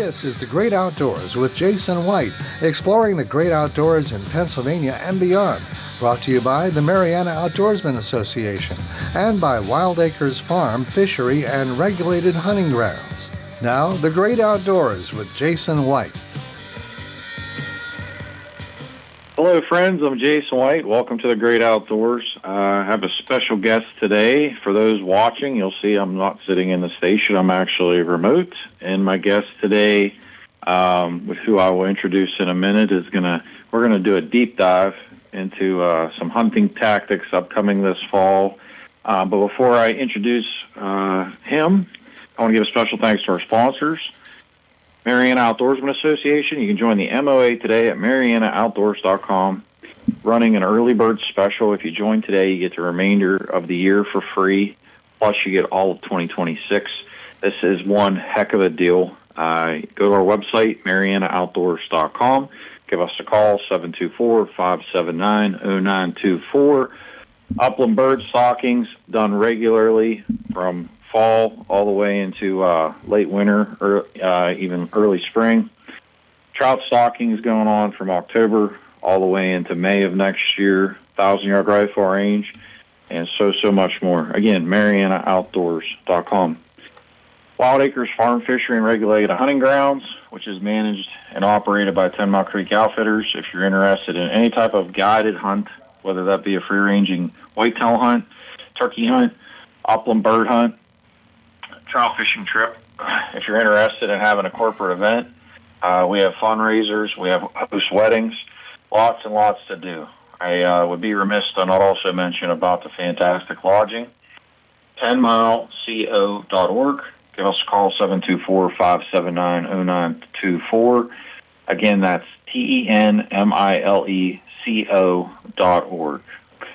This is The Great Outdoors with Jason White, exploring the great outdoors in Pennsylvania and beyond. Brought to you by the Mariana Outdoorsmen Association and by Wild Acres Farm, Fishery, and Regulated Hunting Grounds. Now, The Great Outdoors with Jason White. Hello, friends. I'm Jason White. Welcome to The Great Outdoors. I have a special guest today. For those watching, you'll see I'm not sitting in the station. I'm actually remote. And my guest today, with who I will introduce in a minute, we're gonna do a deep dive into some hunting tactics upcoming this fall. But before I introduce him, I want to give a special thanks to our sponsors. Mariana Outdoorsman Association. You can join the MOA today at marianaoutdoors.com, running an early bird special. If you join today, you get the remainder of the year for free, plus you get all of 2026. This is one heck of a deal. Go to our website, marianaoutdoors.com. Give us a call, 724-579-0924. Upland bird stockings done regularly from fall all the way into late winter or even early spring. Trout stockings going on from October all the way into May of next year, 1,000-yard rifle range, and so much more. Again, marianaoutdoors.com. Wild Acres Farm, Fishery, and Regulated Hunting Grounds, which is managed and operated by 10 Mile Creek Outfitters. If you're interested in any type of guided hunt, whether that be a free-ranging whitetail hunt, turkey hunt, upland bird hunt, trout fishing trip. If you're interested in having a corporate event, we have fundraisers, we have host weddings, lots and lots to do. I would be remiss to not also mention about the fantastic lodging. 10mileco.org. Give us a call, 724-579-0924. Again, that's TENMILECO.org.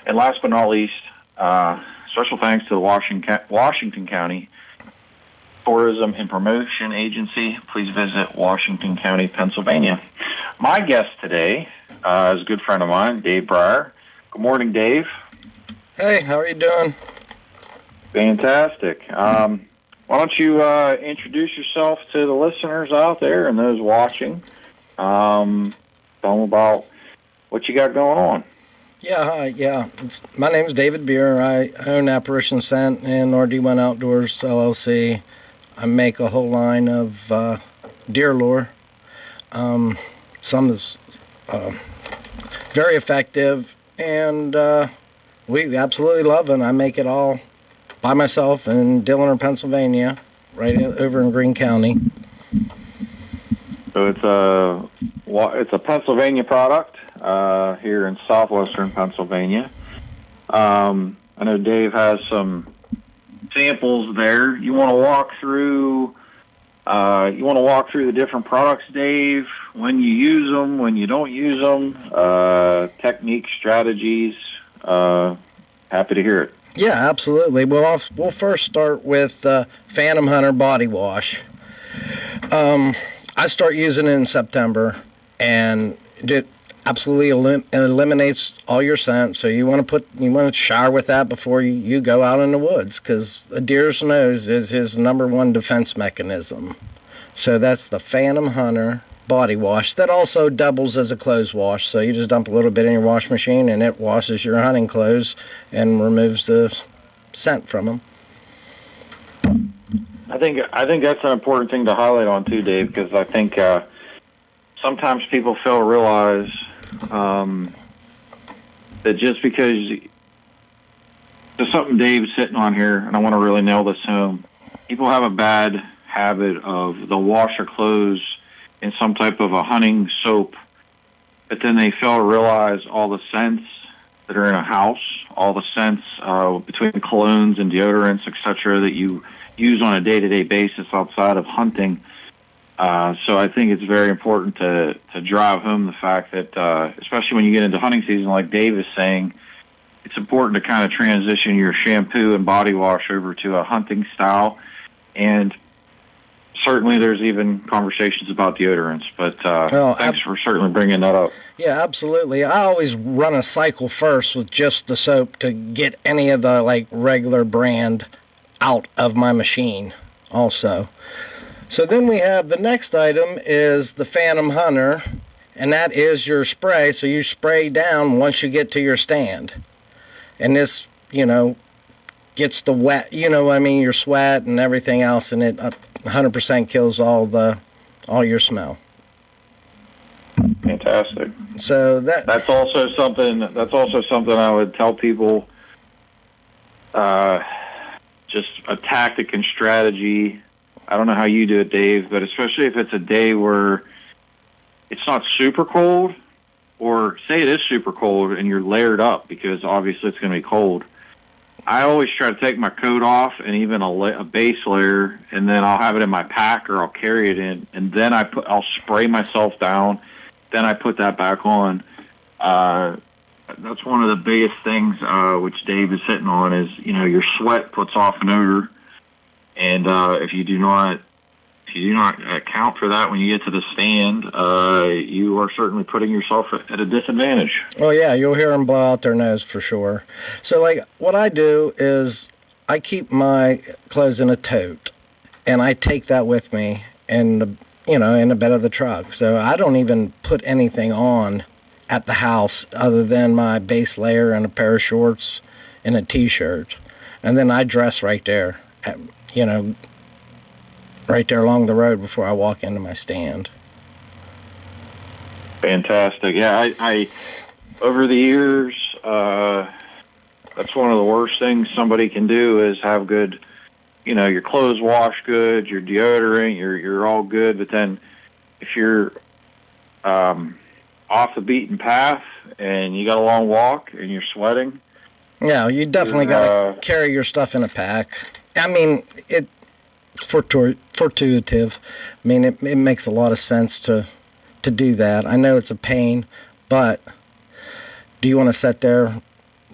And last but not least, special thanks to the Washington County Tourism and Promotion Agency. Please visit Washington County, Pennsylvania. My guest today is a good friend of mine, Dave Brier. Good morning, Dave. Hey, how are you doing? Fantastic. Why don't you introduce yourself to the listeners out there and those watching? Tell them about what you got going on. Yeah, hi. Yeah, my name is David Brier. I own Apparition Scent and RD1 Outdoors LLC. I make a whole line of deer lure. Some is very effective, and we absolutely love it. I make it all by myself in Dillon, Pennsylvania, right over in Greene County. So it's a Pennsylvania product here in southwestern Pennsylvania. I know Dave has some samples there. You want to walk through the different products, Dave, when you use them, when you don't use them, techniques, strategies. Happy to hear it. Yeah, absolutely. We'll first start with Phantom Hunter Body Wash. I start using it in September, and it absolutely eliminates all your scent. So you want to shower with that before you go out in the woods, because a deer's nose is his number one defense mechanism. So that's the Phantom Hunter Body Wash. That also doubles as a clothes wash. So you just dump a little bit in your wash machine, and it washes your hunting clothes and removes the scent from them. I think that's an important thing to highlight on too, Dave, because I think sometimes people fail to realize that just because there's something Dave's sitting on here, and I want to really nail this home, people have a bad habit of they'll wash their clothes in some type of a hunting soap, but then they fail to realize all the scents that are in a house, all the scents between colognes and deodorants, etc., that you use on a day-to-day basis outside of hunting. So I think it's very important to drive home the fact that, especially when you get into hunting season, like Dave is saying, it's important to kind of transition your shampoo and body wash over to a hunting style. And certainly there's even conversations about deodorants, but thanks for certainly bringing that up. Yeah, absolutely. I always run a cycle first with just the soap to get any of the regular brand out of my machine also. So then we have the next item is the Phantom Hunter, and that is your spray. So you spray down once you get to your stand. And this, gets the wet, your sweat and everything else, and it 100% kills all your smell. Fantastic. So that's also something I would tell people. Just a tactic and strategy. I don't know how you do it, Dave, but especially if it's a day where it's not super cold, or say it is super cold and you're layered up because obviously it's going to be cold. I always try to take my coat off and even a base layer, and then I'll have it in my pack or I'll carry it in, and then I'll spray myself down. Then I put that back on. That's one of the biggest things which Dave is hitting on is your sweat puts off an odor. And if you do not account for that when you get to the stand, you are certainly putting yourself at a disadvantage. Oh yeah, you'll hear them blow out their nose for sure. So what I do is I keep my clothes in a tote, and I take that with me in the bed of the truck. So I don't even put anything on at the house other than my base layer and a pair of shorts and a t-shirt, and then I dress right there. Right there along the road before I walk into my stand. Fantastic. Yeah, I over the years, that's one of the worst things somebody can do is have good, your clothes wash good, your deodorant, you're all good. But then if you're off the beaten path and you got a long walk and you're sweating. Yeah, you definitely got to carry your stuff in a pack. I mean, it's fortuitive. I mean, it makes a lot of sense to do that. I know it's a pain, but do you want to sit there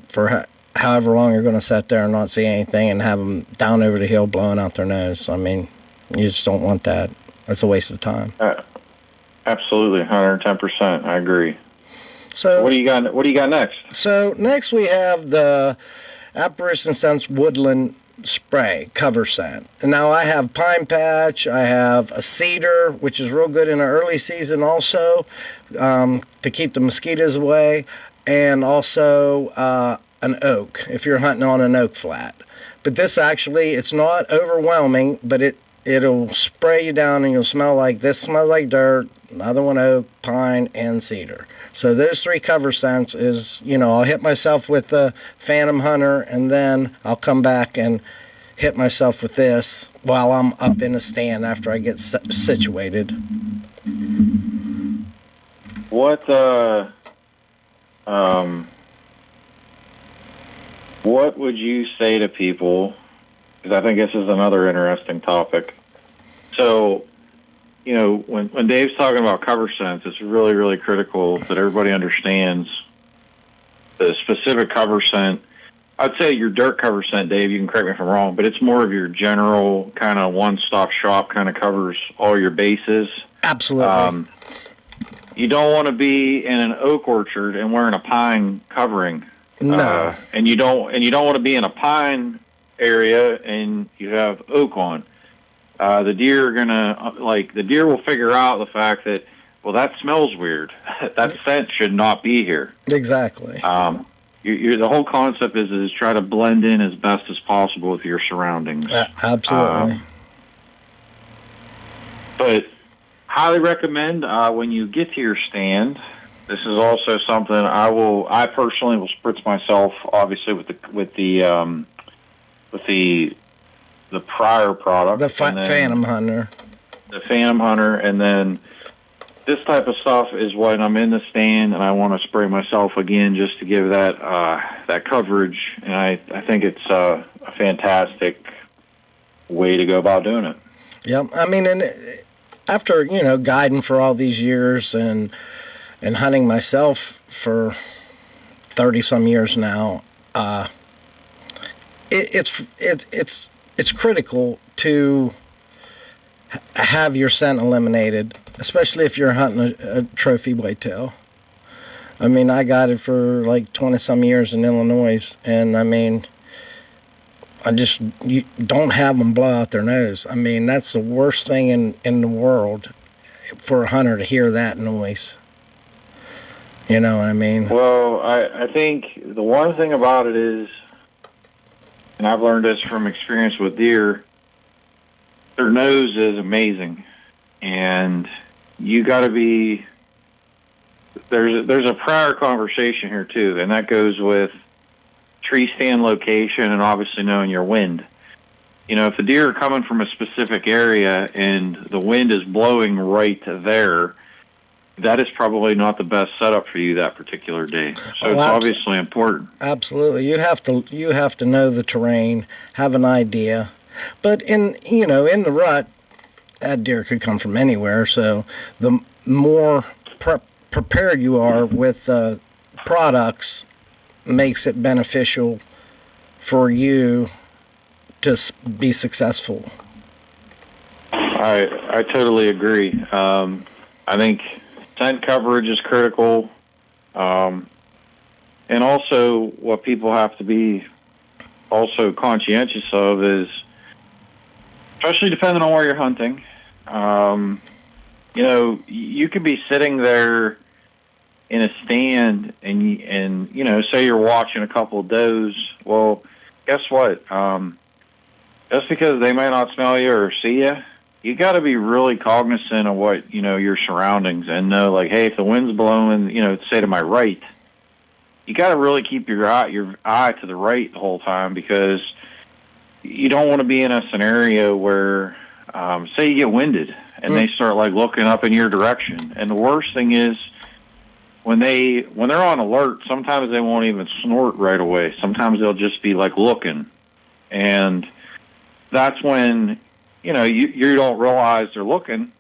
for however long you're going to sit there and not see anything and have them down over the hill blowing out their nose? I mean, you just don't want that. That's a waste of time. Absolutely, 110%. I agree. So what do you got next? So next we have the Apparition Scents Woodland Spray cover scent. And now I have Pine Patch, I have a cedar, which is real good in the early season also, to keep the mosquitoes away, and also an oak, if you're hunting on an oak flat. But this actually, it's not overwhelming, but it'll spray you down and you'll smell like, this smells like dirt, another one oak, pine, and cedar. So those three cover scents is, I'll hit myself with the Phantom Hunter, and then I'll come back and hit myself with this while I'm up in a stand after I get situated. What would you say to people, because I think this is another interesting topic. So, when Dave's talking about cover scents, it's really, really critical that everybody understands the specific cover scent. I'd say your dirt cover scent, Dave, you can correct me if I'm wrong, but it's more of your general kind of one-stop shop, kind of covers all your bases. Absolutely. You don't want to be in an oak orchard and wearing a pine covering. No. And you don't want to be in a pine area and you have oak on. The deer will figure out the fact that, well, that smells weird. That scent should not be here. Exactly. The whole concept is try to blend in as best as possible with your surroundings. Absolutely. But highly recommend when you get to your stand. This is also something I personally will spritz myself, obviously with the prior product. The Phantom Hunter. The Phantom Hunter, and then this type of stuff is when I'm in the stand and I want to spray myself again just to give that coverage. And I think it's a fantastic way to go about doing it. Yep. I mean, and after, guiding for all these years and hunting myself for 30-some years now, it's critical to have your scent eliminated, especially if you're hunting a trophy whitetail. I mean, I got it for like 20-some years in Illinois, and I mean, you don't have them blow out their nose. I mean, that's the worst thing in the world for a hunter to hear that noise. You know what I mean? Well, I think the one thing about it is, and I've learned this from experience with deer, their nose is amazing. And you got to be, there's a prior conversation here too, and that goes with tree stand location and obviously knowing your wind. You know, if the deer are coming from a specific area and the wind is blowing right there, that is probably not the best setup for you that particular day. So it's obviously important. Absolutely. You have to know the terrain, have an idea. But in the rut, that deer could come from anywhere, so the more prepared you are with products makes it beneficial for you to be successful. I totally agree. I think scent coverage is critical. And also what people have to be also conscientious of is, especially depending on where you're hunting, you could be sitting there in a stand and say you're watching a couple of does. Well, guess what? Just because they may not smell you or see you, you got to be really cognizant of what, your surroundings, and know, like, hey, if the wind's blowing, say to my right, you got to really keep your eye to the right the whole time, because you don't want to be in a scenario where, say you get winded and they start like looking up in your direction. And the worst thing is when they're on alert, sometimes they won't even snort right away. Sometimes they'll just be like looking. And that's when, you don't realize they're looking.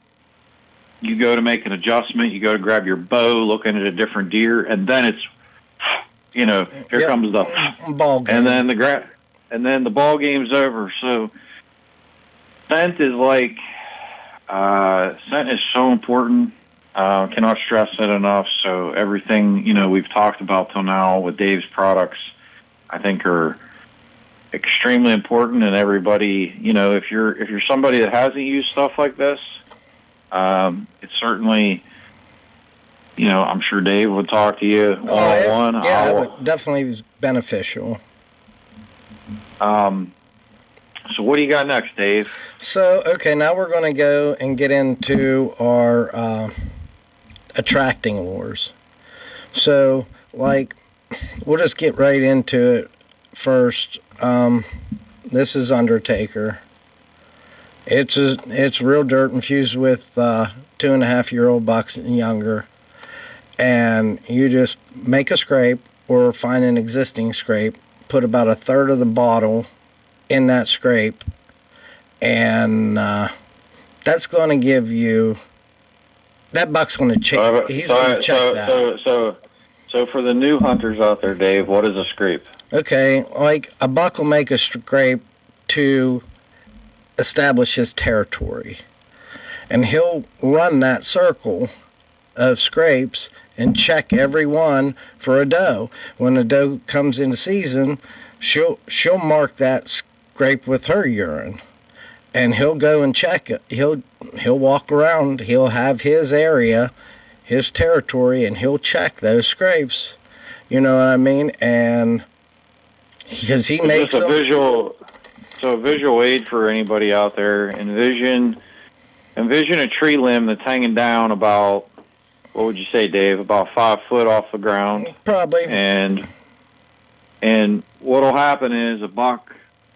You go to make an adjustment, you go to grab your bow, looking at a different deer, and then it's, here comes the ball game. And then the ball game's over. So scent is so important. Cannot stress it enough. So everything, we've talked about till now with Dave's products, I think are extremely important. And everybody, if you're somebody that hasn't used stuff like this, it's certainly, I'm sure Dave would talk to you one-on-one. Yeah, it would definitely be beneficial. So what do you got next, Dave? So, okay, now we're going to go and get into our attracting lures. So, we'll just get right into it first. This is Undertaker. It's real dirt infused with 2.5-year-old bucks and younger. And you just make a scrape or find an existing scrape, put about a third of the bottle in that scrape, and that's going to give you, that buck's going to check. He's going to check that. So for the new hunters out there, Dave, what is a scrape? Okay, like a buck will make a scrape to establish his territory, and he'll run that circle of scrapes and check every one for a doe. When a doe comes into season, she'll mark that scrape with her urine, and he'll go and check it. He'll walk around. He'll have his area, his territory, and he'll check those scrapes. You know what I mean? And because he makes a visual aid for anybody out there. Envision a tree limb that's hanging down about, what would you say, Dave? About 5 foot off the ground. Probably. And what'll happen is a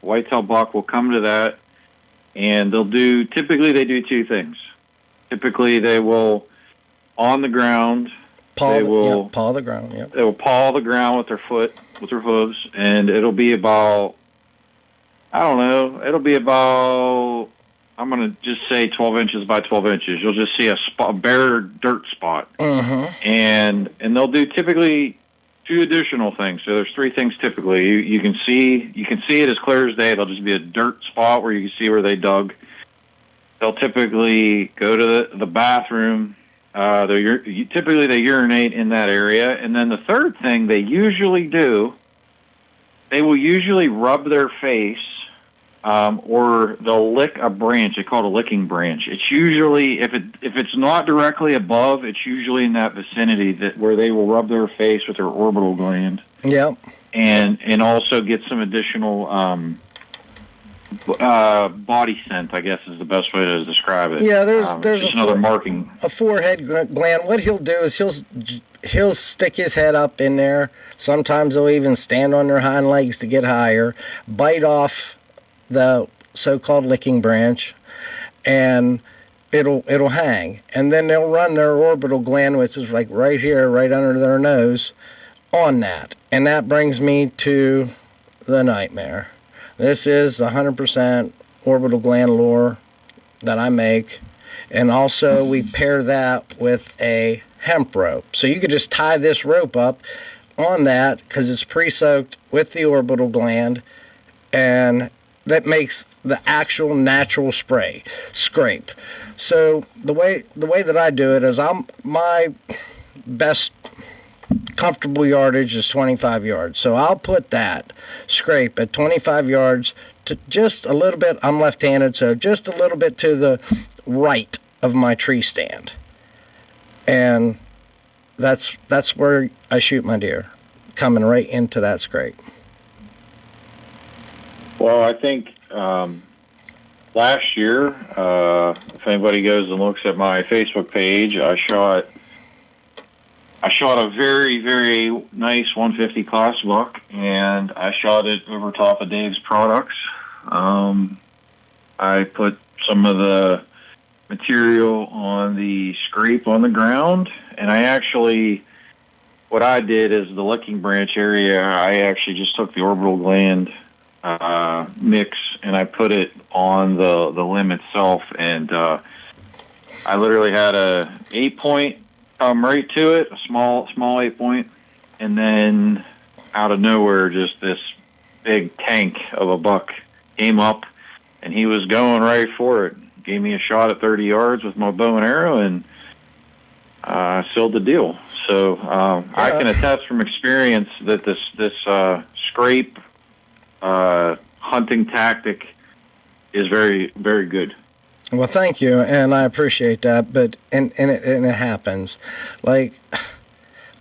whitetail buck will come to that, and typically they do two things. Typically they will, on the ground, paw the ground. Yep. They will paw the ground with their hooves, and it'll be about, I'm going to just say 12 inches by 12 inches. You'll just see a bare dirt spot. Uh-huh. And they'll do typically 2 additional things. So there's 3 things typically. You can see it as clear as day. There'll just be a dirt spot where you can see where they dug. They'll typically go to the bathroom. Typically they urinate in that area. And then the third thing they usually do they will usually rub their face, or they'll lick a branch. They call it a licking branch. It's usually, if it's not directly above, it's usually in that vicinity where they will rub their face with their orbital gland. Yep. And also get some additional body scent, I guess is the best way to describe it. Yeah, there's just another marking. A forehead gland. What he'll do is he'll stick his head up in there. Sometimes they'll even stand on their hind legs to get higher, bite off the so-called licking branch, and it'll hang. And then they'll run their orbital gland, which is like right here, right under their nose, on that. And that brings me to the nightmare. This is 100% orbital gland lure that I make. And also we pair that with a hemp rope. So you could just tie this rope up on that because it's pre-soaked with the orbital gland, and that makes the actual natural scrape. So the way that I do it is my best comfortable yardage is 25 yards. So I'll put that scrape at 25 yards to just a little bit. I'm left-handed, so just a little bit to the right of my tree stand. And that's where I shoot my deer, coming right into that scrape. Well, I think last year, if anybody goes and looks at my Facebook page, I shot a very, very nice 150 class buck, and I shot it over top of Dave's products. I put some of the material on the scrape on the ground, and what I did is the licking branch area, I actually just took the orbital gland mix and I put it on the limb itself, and I literally had a 8-point come right to it, a small 8-point, and then out of nowhere just this big tank of a buck came up, and he was going right for it. Gave me a shot at 30 yards with my bow and arrow, and sealed the deal. So I can attest from experience that this scrape hunting tactic is very, very good. Well, thank you, and I appreciate that. But and it happens. Like,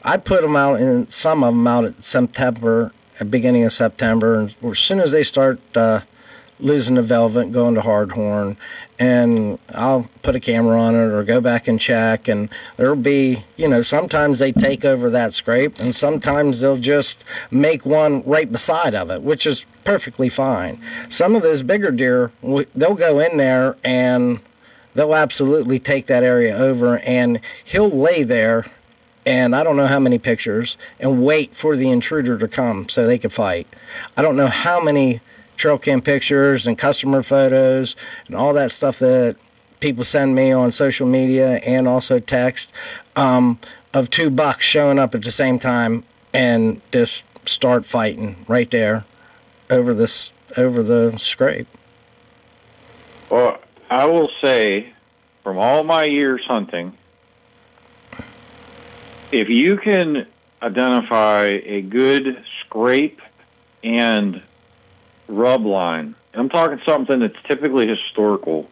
I put them out, and some of them out at September, at beginning of September, and as soon as they start losing the velvet, going to hardhorn, and I'll put a camera on it or go back and check, and there'll be, sometimes they take over that scrape, and sometimes they'll just make one right beside of it, which is perfectly fine. Some of those bigger deer, they'll go in there and they'll absolutely take that area over, and he'll lay there, and I don't know how many pictures, and wait for the intruder to come so they could fight. I don't know how many trail cam pictures and customer photos and all that stuff that people send me on social media and also text of 2 bucks showing up at the same time and just start fighting right there over the scrape. Well, I will say, from all my years hunting, if you can identify a good scrape and rub line, I'm talking something that's typically historical,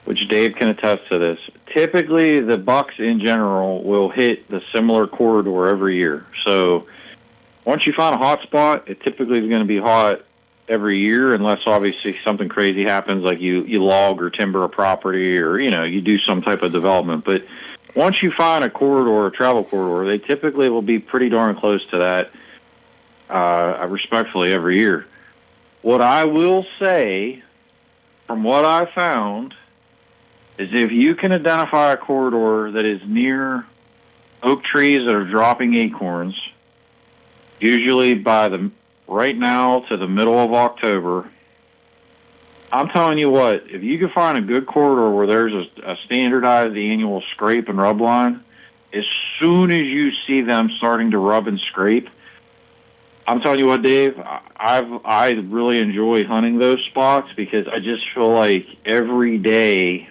which Dave can attest to this. Typically, the bucks in general will hit the similar corridor every year. So once you find a hot spot, it typically is going to be hot every year, unless obviously something crazy happens, like you log or timber a property, or you do some type of development. But once you find a corridor, a travel corridor, they typically will be pretty darn close to that, respectfully, every year. What I will say, from what I found, is if you can identify a corridor that is near oak trees that are dropping acorns, usually by right now to the middle of October, I'm telling you what, if you can find a good corridor where there's a standardized annual scrape and rub line, as soon as you see them starting to rub and scrape, I'm telling you what, Dave, I really enjoy hunting those spots, because I just feel like every day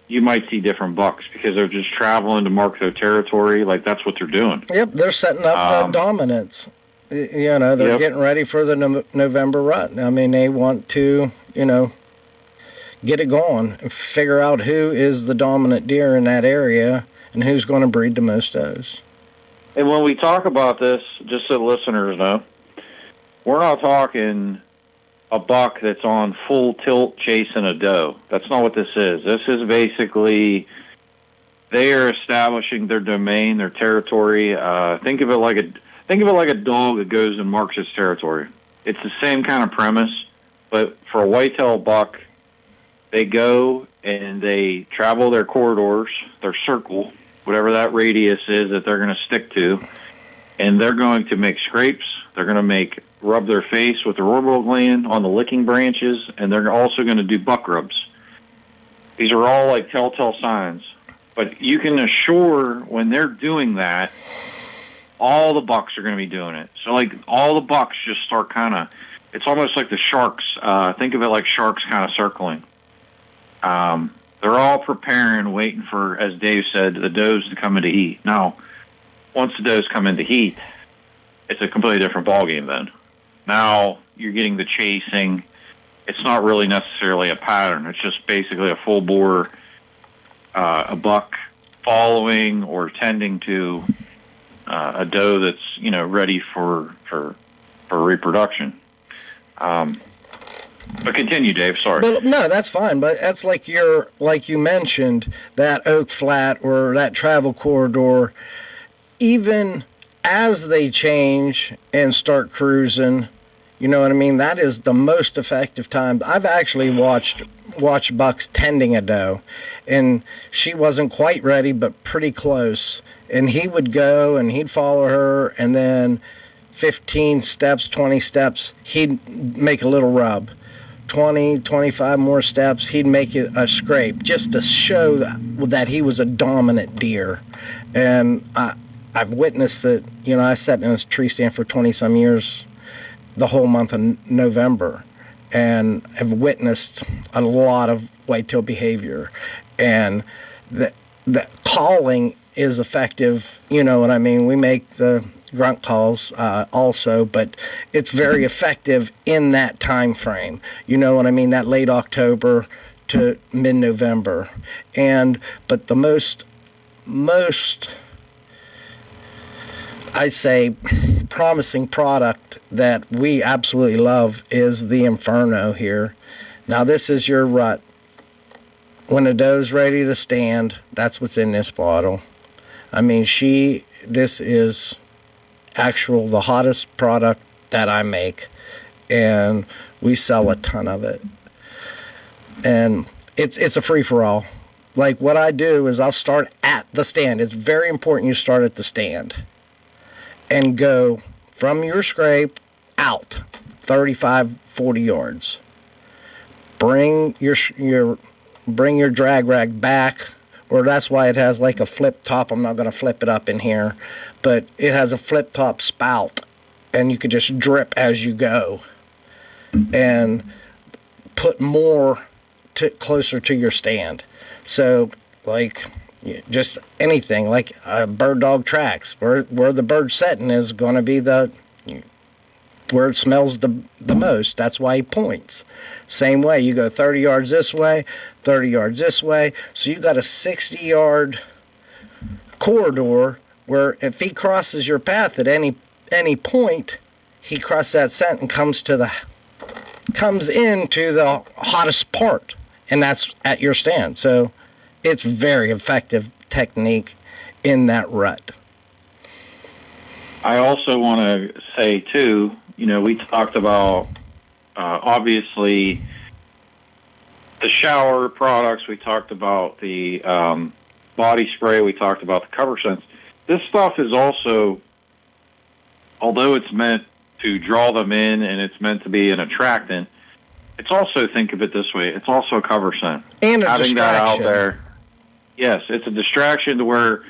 you might see different bucks because they're just traveling to mark their territory. Like, that's what they're doing. Yep, they're setting up dominance. You know, they're Yep. getting ready for the November rut. I mean, they want to, get it going and figure out who is the dominant deer in that area and who's going to breed the most does. And when we talk about this, just so the listeners know, we're not talking a buck that's on full tilt chasing a doe. That's not what this is. This is basically they are establishing their domain, their territory. Think of it like a dog that goes and marks its territory. It's the same kind of premise, but for a whitetail buck, they go and they travel their corridors, their circle, whatever that radius is that they're going to stick to, and they're going to make scrapes. They're going to rub their face with their orbital gland on the licking branches, and they're also going to do buck rubs. These are all like telltale signs. But you can assure when they're doing that, all the bucks are going to be doing it. So like all the bucks just start kind of, it's almost like the sharks. Think of it like sharks kind of circling. They're all preparing, waiting for, as Dave said, the does to come into heat. Now, once the does come into heat, it's a completely different ballgame then. Now you're getting the chasing. It's not really necessarily a pattern. It's just basically a full bore, a buck following or tending to a doe that's ready for reproduction. But continue, Dave. Sorry. But no, that's fine. But that's like you mentioned, that oak flat or that travel corridor. Even as they change and start cruising, you know what I mean? That is the most effective time. I've actually watched bucks tending a doe, and she wasn't quite ready, but pretty close. And he would go and he'd follow her, and then 15 steps, 20 steps, he'd make a little rub. 20, 25 more steps, he'd make it a scrape just to show that he was a dominant deer. And I've witnessed it. I sat in this tree stand for 20-some years, the whole month of November, and have witnessed a lot of whitetail behavior. And the calling is effective. You know what I mean? We make the grunt calls also, but it's very effective in that time frame. You know what I mean? That late October to mid-November. But the most I say promising product that we absolutely love is the Inferno here. Now this is your rut. When a doe's ready to stand, that's what's in this bottle. I mean, this is the hottest product that I make, and we sell a ton of it. And it's a free-for-all. Like what I do is I'll start at the stand. It's very important you start at the stand and go from your scrape out 35, 40 yards. Bring your drag rag back, or that's why it has like a flip top. I'm not going to flip it up in here, but it has a flip top spout, and you could just drip as you go and put more closer to your stand. So like just anything, like bird dog tracks, where the bird's setting is going to be where it smells the most. That's why he points. Same way, you go 30 yards this way, 30 yards this way. So you got a 60-yard corridor where if he crosses your path at any point, he crosses that scent and comes into the hottest part, and that's at your stand. So it's very effective technique in that rut. I also want to say, too, we talked about, obviously, the shower products. We talked about the body spray. We talked about the cover scents. This stuff is also, although it's meant to draw them in and it's meant to be an attractant, it's also, think of it this way, it's also a cover scent. And a having distraction. That out there. Yes, it's a distraction to where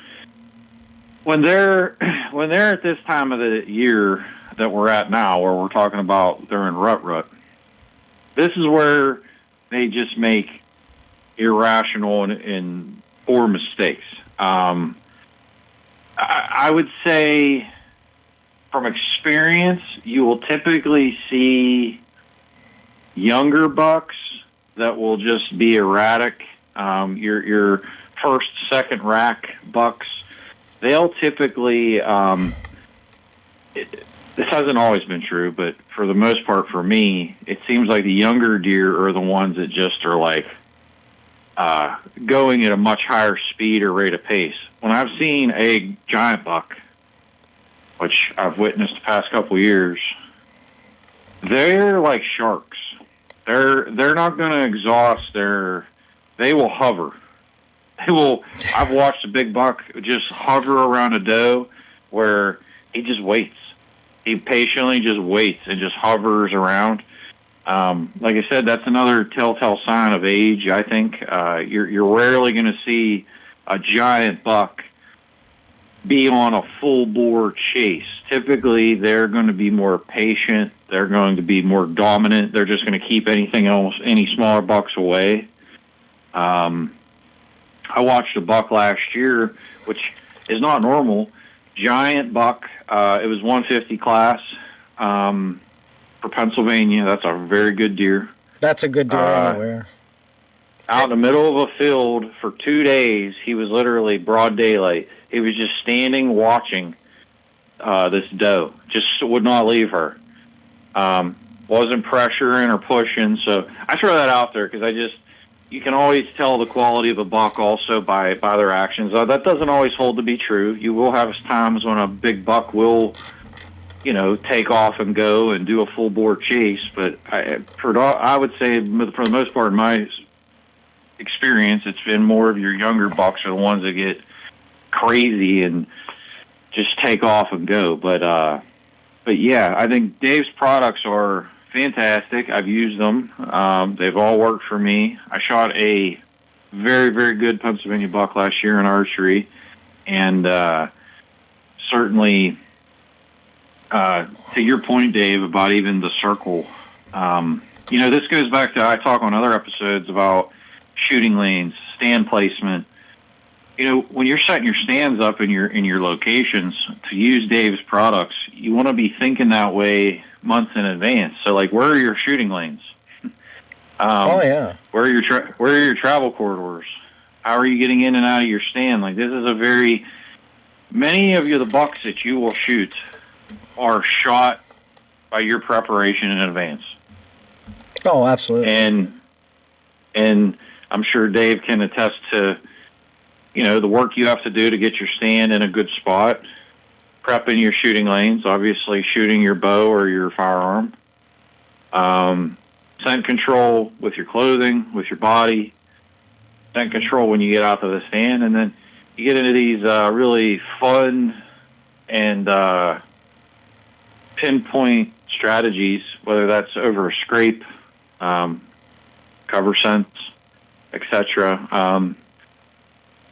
when they're at this time of the year that we're at now, where we're talking about they're in rut, this is where they just make irrational and poor mistakes. I would say from experience, you will typically see younger bucks that will just be erratic. Your first, second rack bucks, they'll typically, this hasn't always been true, but for the most part for me, it seems like the younger deer are the ones that just are like going at a much higher speed or rate of pace. When I've seen a giant buck, which I've witnessed the past couple years, they're like sharks. They're not going to exhaust they will hover. I've watched a big buck just hover around a doe where he just waits. He patiently just waits and just hovers around. Like I said, that's another telltale sign of age, I think. You're rarely going to see a giant buck be on a full-bore chase. Typically, they're going to be more patient. They're going to be more dominant. They're just going to keep any smaller bucks away. I watched a buck last year, which is not normal. Giant buck. It was 150 class for Pennsylvania. That's a very good deer. That's a good deer anywhere. Out in the middle of a field for 2 days, he was literally broad daylight. He was just standing watching this doe. Just would not leave her. Wasn't pressuring or pushing. So I throw that out there because you can always tell the quality of a buck also by their actions. That doesn't always hold to be true. You will have times when a big buck will, take off and go and do a full bore chase. But I would say for the most part, in my experience, it's been more of your younger bucks are the ones that get crazy and just take off and go. But yeah, I think Dave's products are fantastic. I've used them. They've all worked for me. I shot a very, very good Pennsylvania buck last year in archery, and certainly to your point, Dave, about even the circle. This goes back to I talk on other episodes about shooting lanes, stand placement. When you're setting your stands up in your locations to use Dave's products, you want to be thinking that way months in advance. So, like, where are your shooting lanes? Yeah. Where are your travel corridors? How are you getting in and out of your stand? Like, this is many of the bucks that you will shoot are shot by your preparation in advance. Oh, absolutely. And I'm sure Dave can attest to, the work you have to do to get your stand in a good spot, prepping your shooting lanes, obviously shooting your bow or your firearm, scent control with your clothing, with your body, scent control when you get out to the stand, and then you get into these really fun and pinpoint strategies, whether that's over a scrape, cover scents, etc.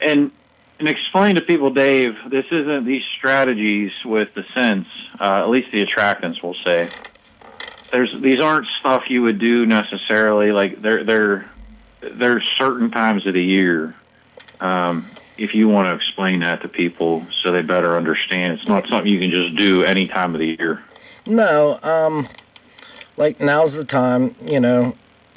And explain to people, Dave, this isn't these strategies with the scents, at least the attractants will say. These aren't stuff you would do necessarily. Like there's certain times of the year. If you want to explain that to people so they better understand, it's not something you can just do any time of the year. No, like now's the time,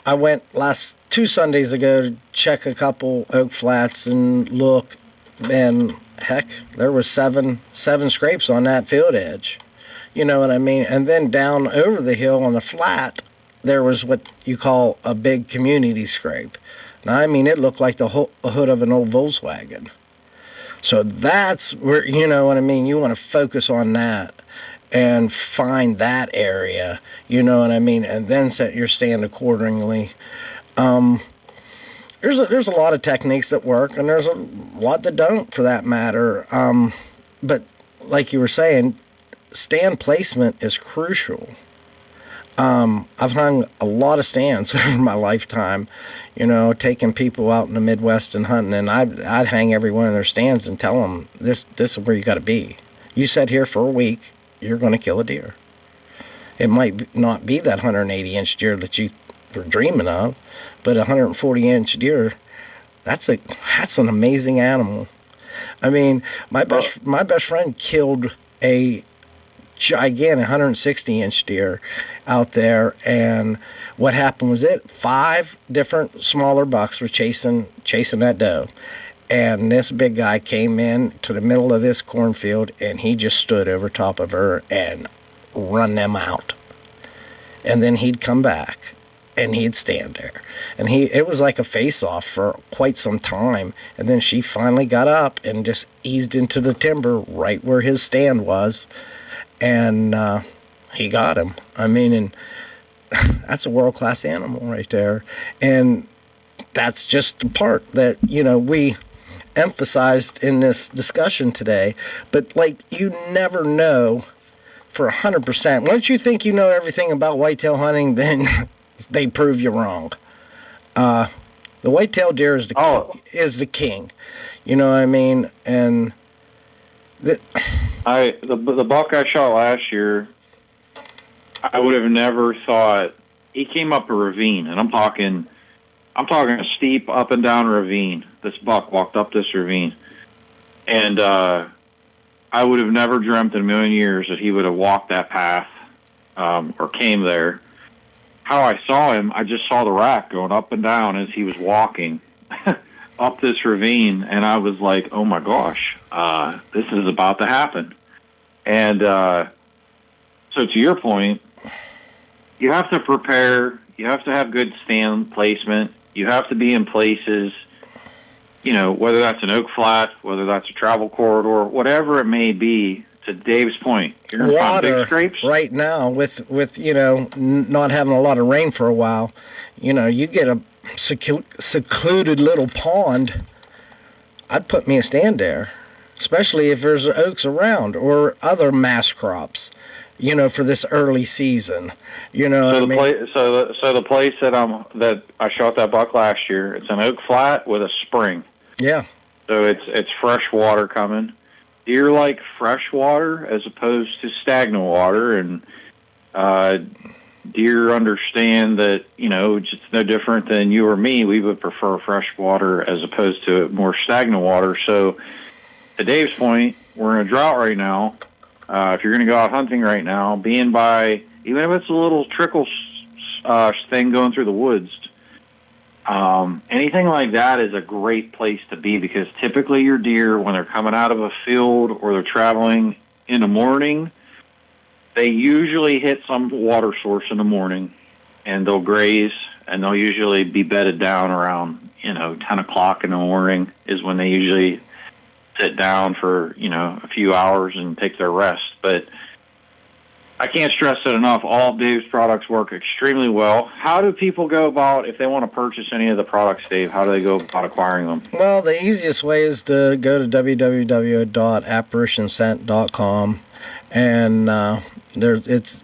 I went last 2 Sundays ago to check a couple oak flats and look, and heck, there was seven scrapes on that field edge. You know what I mean? And then down over the hill on the flat, there was what you call a big community scrape. Now, I mean, it looked like the hood of an old Volkswagen. So that's where, you know what I mean? You want to focus on that and find that area, you know what I mean? And then set your stand accordingly. There's a lot of techniques that work, and there's a lot that don't, for that matter. But like you were saying, stand placement is crucial. I've hung a lot of stands over my lifetime, taking people out in the Midwest and hunting, and I'd hang every one of their stands and tell them, this is where you got to be. You sit here for a week, you're going to kill a deer. It might not be that 180-inch deer that you were dreaming of, but a 140-inch deer, that's an amazing animal. I mean, my best friend killed a gigantic 160-inch deer out there. And what happened was 5 different smaller bucks were chasing that doe. And this big guy came in to the middle of this cornfield, and he just stood over top of her and run them out. And then he'd come back, and he'd stand there. And it was like a face-off for quite some time. And then she finally got up and just eased into the timber right where his stand was. And he got him. I mean, and that's a world-class animal right there. And that's just the part that, we emphasized in this discussion today. But, like, you never know for 100%. Once you think you know everything about whitetail hunting, then they prove you wrong. The whitetail deer is the king. You know what I mean? And the buck I shot last year, I would have never thought. He came up a ravine, and I'm talking a steep up and down ravine. This buck walked up this ravine, and I would have never dreamt in a million years that he would have walked that path or came there. How I saw him, I just saw the rack going up and down as he was walking up this ravine, and I was like, oh my gosh, this is about to happen. And so to your point, you have to prepare, you have to have good stand placement, you have to be in places, whether that's an oak flat, whether that's a travel corridor, whatever it may be. To Dave's point, you're going to find big scrapes. Right now, with not having a lot of rain for a while, you get a secluded little pond. I'd put me a stand there, especially if there's oaks around or other mass crops, for this early season. So the place that I shot that buck last year, it's an oak flat with a spring. Yeah. So it's fresh water coming. Deer like fresh water as opposed to stagnant water, and deer understand that, it's no different than you or me. We would prefer fresh water as opposed to more stagnant water. So to Dave's point, we're in a drought right now. If you're going to go out hunting right now, being by, even if it's a little trickle thing going through the woods, anything like that is a great place to be, because typically your deer, when they're coming out of a field or they're traveling in the morning, they usually hit some water source in the morning, and they'll graze, and they'll usually be bedded down around, 10 o'clock in the morning is when they usually sit down for, a few hours and take their rest. But I can't stress it enough. All of Dave's products work extremely well. How do people go about, if they want to purchase any of the products, Dave, how do they go about acquiring them? Well, the easiest way is to go to www.apparitionscent.com, and it's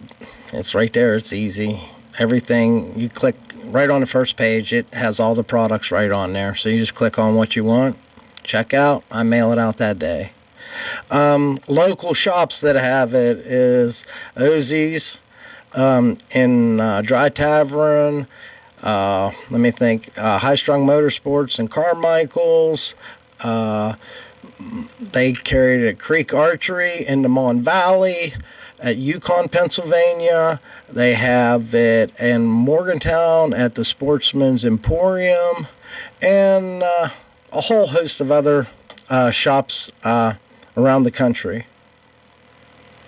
right there. It's easy. Everything, you click right on the first page, it has all the products right on there. So you just click on what you want, check out, I mail it out that day. Local shops that have it is Ozzy's in Dry Tavern, let me think, High Strung Motorsports and Carmichael's. They carry it at Creek Archery in the Mon Valley, at Yukon, Pennsylvania. They have it in Morgantown at the Sportsman's Emporium, and a whole host of other shops around the country.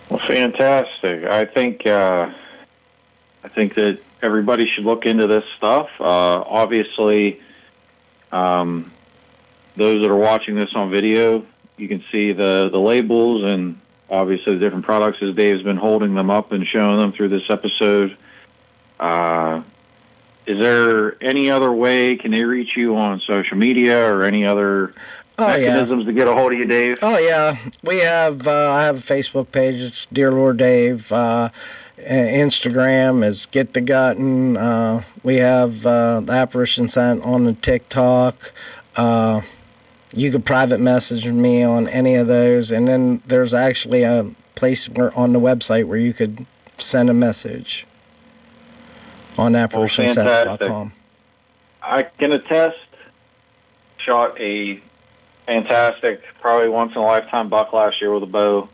Well, fantastic. I think that everybody should look into this stuff. Obviously, those that are watching this on video, you can see the labels and obviously the different products as Dave's been holding them up and showing them through this episode. Is there any other way, can they reach you on social media or any other mechanisms to get a hold of you, Dave? Oh, yeah. We have, I have a Facebook page. It's Dear Lord Dave. Instagram is Get the Guttin. We have the Apparition Scent on the TikTok. You could private message me on any of those. And then there's actually a place on the website where you could send a message on apparitionscent.com. I can attest, shot a fantastic, probably once-in-a-lifetime buck last year with a bow.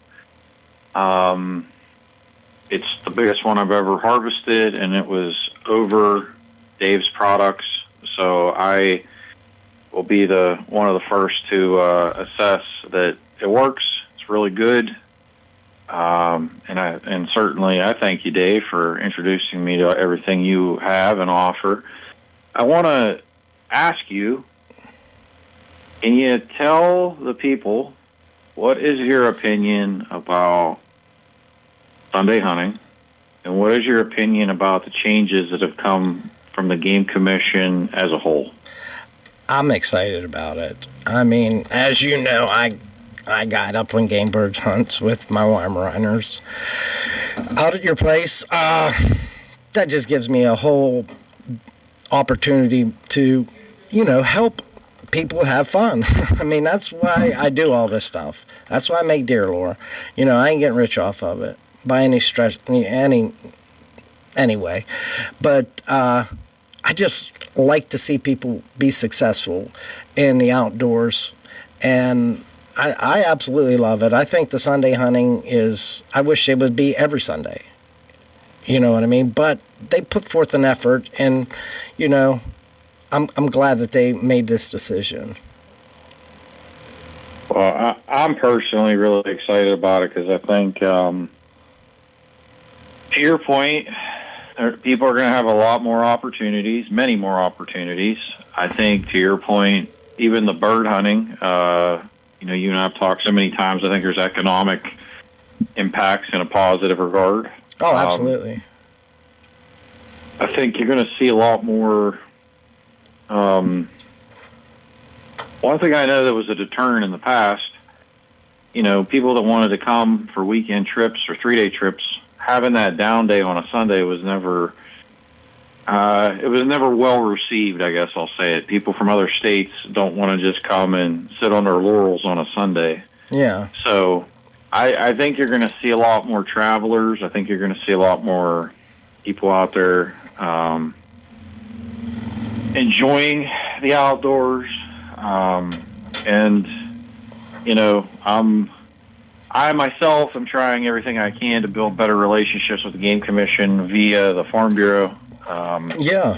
it's the biggest one I've ever harvested, and it was over Dave's products. So I will be one of the first to assess that it works. It's really good. And certainly I thank you, Dave, for introducing me to everything you have and offer. I want to ask you, can you tell the people what is your opinion about Sunday hunting, and what is your opinion about the changes that have come from the Game Commission as a whole? I'm excited about it. I mean, as you know, I guide upland game bird hunts with my Weimaraners out at your place. That just gives me a whole opportunity to, help people have fun. I mean, that's why I do all this stuff. That's why I make deer lore. I ain't getting rich off of it by any stretch, anyway. But I just like to see people be successful in the outdoors, and I absolutely love it. I think the Sunday hunting I wish it would be every Sunday. You know what I mean? But they put forth an effort, and, I'm glad that they made this decision. Well, I'm personally really excited about it because I think, to your point, people are going to have a lot more opportunities, many more opportunities. I think, to your point, even the bird hunting, you and I have talked so many times, I think there's economic impacts in a positive regard. Oh, absolutely. I think you're going to see a lot more. One thing I know that was a deterrent in the past, people that wanted to come for weekend trips or 3-day trips, having that down day on a Sunday was never, well received, I guess I'll say it. People from other states don't want to just come and sit on their laurels on a Sunday. Yeah. So I think you're going to see a lot more travelers. I think you're going to see a lot more people out there enjoying the outdoors. I myself am trying everything I can to build better relationships with the Game Commission via the Farm Bureau. Yeah.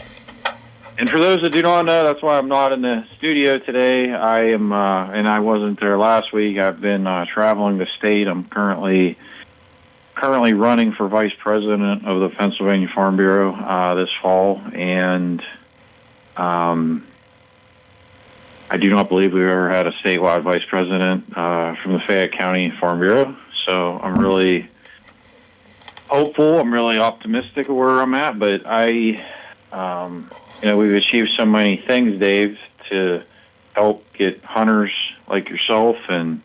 And for those that do not know, that's why I'm not in the studio today. I am, and I wasn't there last week. I've been traveling the state. I'm currently running for vice president of the Pennsylvania Farm Bureau this fall, and I do not believe we've ever had a statewide vice president from the Fayette County Farm Bureau. So I'm really hopeful. I'm really optimistic of where I'm at. But we've achieved so many things, Dave, to help get hunters like yourself and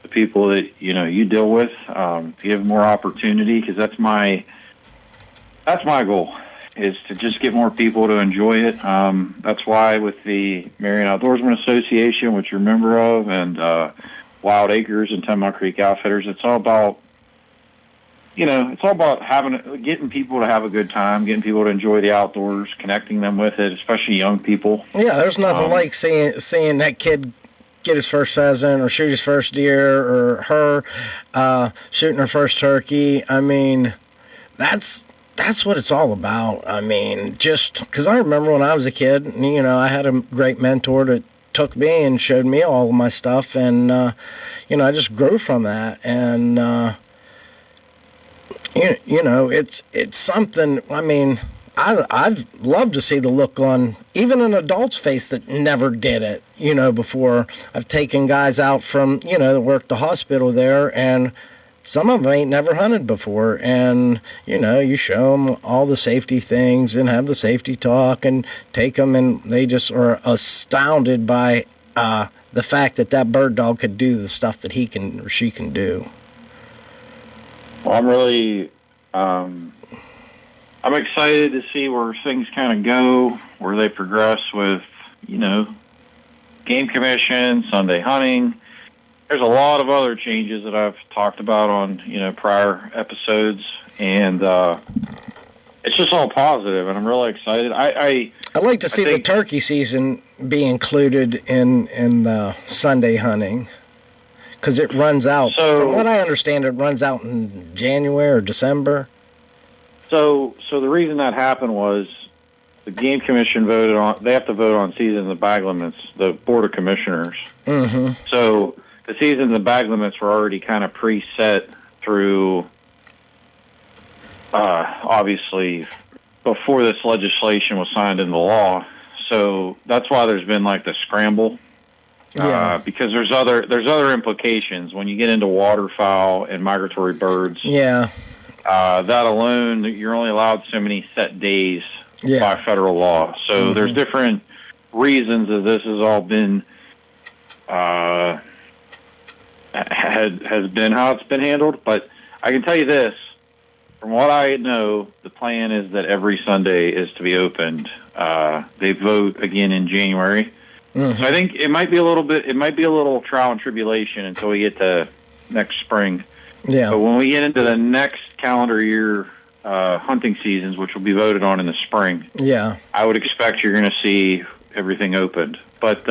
the people that you deal with to give more opportunity, because that's my goal, is to just get more people to enjoy it. That's why with the Marion Outdoorsman Association, which you're a member of, and Wild Acres and 10 Mile Creek Outfitters, it's all about getting people to have a good time, getting people to enjoy the outdoors, connecting them with it, especially young people. Yeah, there's nothing like seeing that kid get his first pheasant or shoot his first deer, or her shooting her first turkey. I mean, that's what it's all about. I mean, just because I remember when I was a kid, I had a great mentor that took me and showed me all of my stuff, and I just grew from that. And it's something. I mean, I'd love to see the look on even an adult's face that never did it, before. I've taken guys out from, that worked the hospital there, and some of them ain't never hunted before. And, you show them all the safety things and have the safety talk and take them, and they just are astounded by the fact that bird dog could do the stuff that he can or she can do. Well, I'm really, I'm excited to see where things kind of go, where they progress with, Game Commission, Sunday hunting. There's a lot of other changes that I've talked about on, prior episodes, and it's just all positive, and I'm really excited. I'd like to see the turkey season be included in the Sunday hunting, because it runs out. So, from what I understand, it runs out in January or December. So the reason that happened was the Game Commission voted on. They have to vote on seasons and bag limits. The Board of Commissioners. Mm-hmm. So the seasons and bag limits were already kind of preset through. Obviously, before this legislation was signed into law. So that's why there's been like the scramble. Because there's other implications when you get into waterfowl and migratory birds. Yeah. That alone, you're only allowed so many set days by federal law. So there's different reasons that this has all been has been how it's been handled. But I can tell you this: from what I know, the plan is that every Sunday is to be opened. They vote again in January. So I think it might be a little trial and tribulation until we get to next spring. Yeah. But when we get into the next calendar year hunting seasons, which will be voted on in the spring, I would expect you're going to see everything opened. But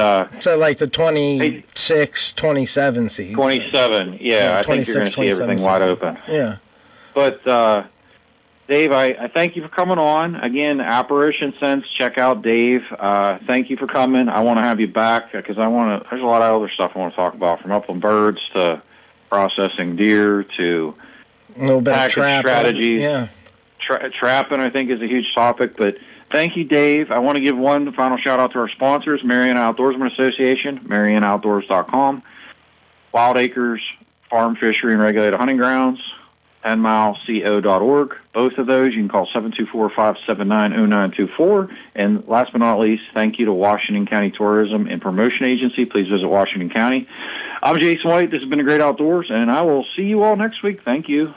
so like the 26, 27 season. 27, I think you're going to see everything wide open. Yeah. But Dave, I thank you for coming on. Again, Apparition Sense, check out Dave. Thank you for coming. I want to have you back because there's a lot of other stuff I want to talk about, from upland birds to processing deer to a little bit of strategies. Yeah. Trapping, I think, is a huge topic. But thank you, Dave. I want to give one final shout-out to our sponsors, Mariana Outdoorsman Association, MarianaOutdoors.com, Wild Acres Farm, Fishery, and Regulated Hunting Grounds, 10mileco.org. Both of those, you can call 724-579-0924. And last but not least, thank you to Washington County Tourism and Promotion Agency. Please visit Washington County. I'm Jason White. This has been a Great Outdoors, and I will see you all next week. Thank you.